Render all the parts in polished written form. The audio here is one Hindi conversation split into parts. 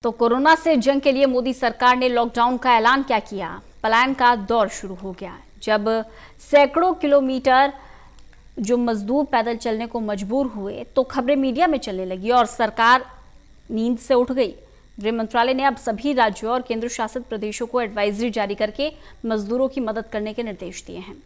तो कोरोना से जंग के लिए मोदी सरकार ने लॉकडाउन का ऐलान क्या किया। पलायन का दौर शुरू हो गया जब सैकड़ों किलोमीटर जो मजदूर पैदल चलने को मजबूर हुए तो खबरें मीडिया में चलने लगी और सरकार नींद से उठ गई। गृह मंत्रालय ने अब सभी राज्यों और केंद्र शासित प्रदेशों को एडवाइजरी जारी करके मजदूरों की मदद करने के निर्देश दिए हैं।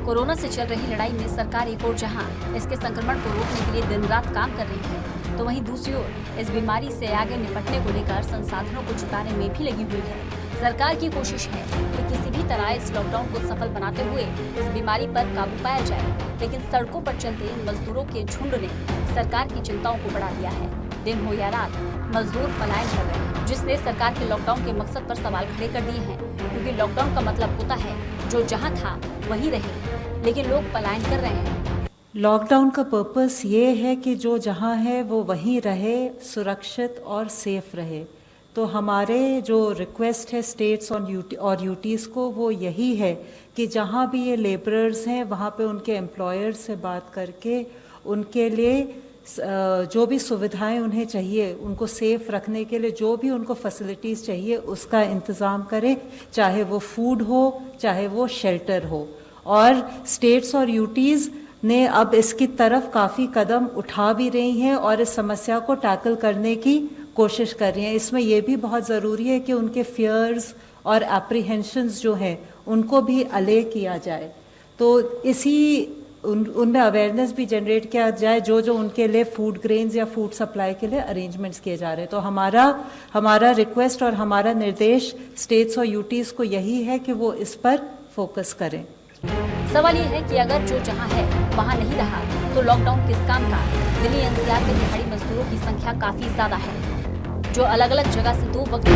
कोरोना से चल रही लड़ाई में सरकार एक ओर जहां इसके संक्रमण को रोकने के लिए दिन रात काम कर रही है, तो वहीं दूसरी ओर इस बीमारी से आगे निपटने को लेकर संसाधनों को जुटाने में भी लगी हुई है। सरकार की कोशिश है कि किसी भी तरह इस लॉकडाउन को सफल बनाते हुए इस बीमारी पर काबू पाया जाए, लेकिन सड़कों पर चलते मजदूरों के झुंड ने सरकार की चिंताओं को बढ़ा दिया है। दिन हो या रात मजदूर पलायन कर रहे हैं, जिसने सरकार के लॉकडाउन के मकसद पर सवाल खड़े कर दिए हैं, क्योंकि लॉकडाउन का मतलब होता है जो जहां था वहीं रहे, लेकिन लोग पलायन कर रहे हैं। लॉकडाउन का पर्पस ये है कि जो जहाँ है वो वहीं रहे, सुरक्षित और सेफ रहे। तो हमारे जो रिक्वेस्ट है स्टेट्स और यूटीज़ को वो यही है कि जहाँ भी ये लेबरर्स हैं वहाँ पे उनके एम्प्लॉयर्स से बात करके उनके लिए जो भी सुविधाएं उन्हें चाहिए, उनको सेफ रखने के लिए जो भी उनको फैसिलिटीज़ चाहिए उसका इंतज़ाम करें, चाहे वो फूड हो चाहे वो शेल्टर हो। और स्टेट्स और यूटीज़ ने अब इसकी तरफ काफ़ी कदम उठा भी रही हैं और इस समस्या को टैकल करने की कोशिश कर रही हैं। इसमें यह भी बहुत ज़रूरी है कि उनके फियर्स और एप्रीहेंशंस जो हैं उनको भी अले किया जाए, तो उनमें अवेयरनेस भी जनरेट किया जाए जो उनके लिए फूड ग्रेन्स या फूड सप्लाई के लिए अरेंजमेंट्स किए जा रहे हैं। तो हमारा रिक्वेस्ट और हमारा निर्देश स्टेट्स और यूटीज़ को यही है कि वो इस पर फोकस करें। सवाल ये है कि अगर जो जहां है वहां नहीं रहा तो लॉकडाउन किस काम का। दिल्ली एनसीआर में दिहाड़ी मजदूरों की संख्या काफी ज्यादा है, जो अलग अलग जगह से 2 वक्त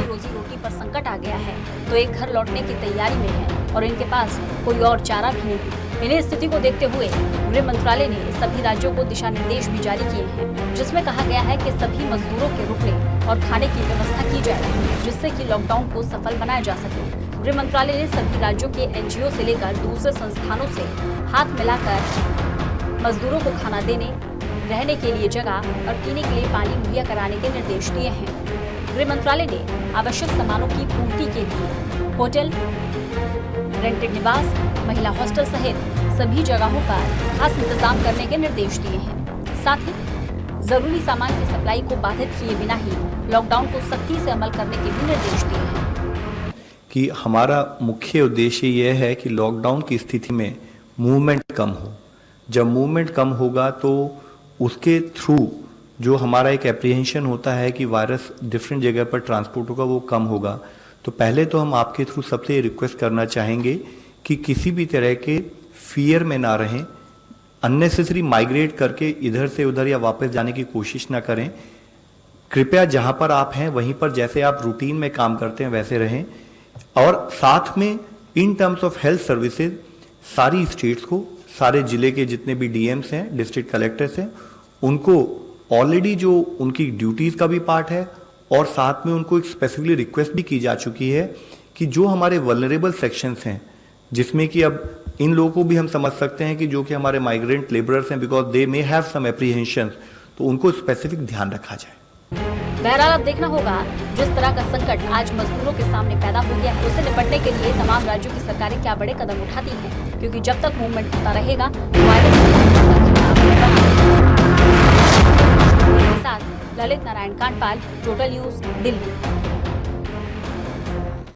रोजी रोटी पर संकट आ गया है, तो एक घर लौटने की तैयारी में है और इनके पास कोई और चारा भी नहीं। इन्हें स्थिति को देखते हुए गृह मंत्रालय ने सभी राज्यों को दिशा निर्देश भी जारी किए हैं, जिसमें कहा गया है कि सभी मजदूरों के रुकने और खाने की व्यवस्था की जाए, जिससे कि लॉकडाउन को सफल बनाया जा सके। गृह मंत्रालय ने सभी राज्यों के एनजीओ से लेकर दूसरे संस्थानों से हाथ मिलाकर मजदूरों को खाना देने, रहने के लिए जगह और पीने के लिए पानी मुहैया कराने के निर्देश दिए हैं। गृह मंत्रालय ने आवश्यक सामानों की पूर्ति के लिए होटल, रेंटेड निवास, महिला हॉस्टल सहित सभी जगहों पर खास इंतजाम करने के निर्देश दिए हैं। साथ ही जरूरी सामान की सप्लाई को बाधित किए बिना ही लॉकडाउन को सख्ती से अमल करने के भी निर्देश दिए हैं। कि हमारा मुख्य उद्देश्य यह है कि लॉकडाउन की स्थिति में मूवमेंट कम हो। जब मूवमेंट कम होगा तो उसके थ्रू जो हमारा एक एप्रीहेंशन होता है कि वायरस डिफरेंट जगह पर ट्रांसपोर्ट होगा वो कम होगा। तो पहले तो हम आपके थ्रू सबसे रिक्वेस्ट करना चाहेंगे कि किसी भी तरह के फियर में ना रहें, अननेसेसरी माइग्रेट करके इधर से उधर या वापस जाने की कोशिश ना करें। कृपया जहां पर आप हैं वहीं पर जैसे आप रूटीन में काम करते हैं वैसे रहें। और साथ में in terms of health services सारी स्टेट्स को, सारे जिले के जितने भी डीएम्स हैं, डिस्ट्रिक्ट कलेक्टर्स हैं, उनको ऑलरेडी जो उनकी ड्यूटीज का भी पार्ट है और साथ में उनको एक स्पेसिफिकली रिक्वेस्ट भी की जा चुकी है कि जो हमारे वल्नरेबल सेक्शंस हैं, जिसमें कि अब इन लोगों को भी हम समझ सकते हैं कि जो कि हमारे माइग्रेंट लेबरर्स हैं, because they may have some apprehension, तो उनको स्पेसिफिक ध्यान रखा जाए। बहरहाल अब देखना होगा जिस तरह का संकट आज मजदूरों के सामने पैदा हो गया है, उससे निपटने के लिए तमाम राज्यों की सरकारें क्या बड़े कदम उठाती हैं, क्योंकि जब तक मूवमेंट होता रहेगा वायरस के साथ ललित नारायण कांडपाल, टोटल न्यूज, दिल्ली।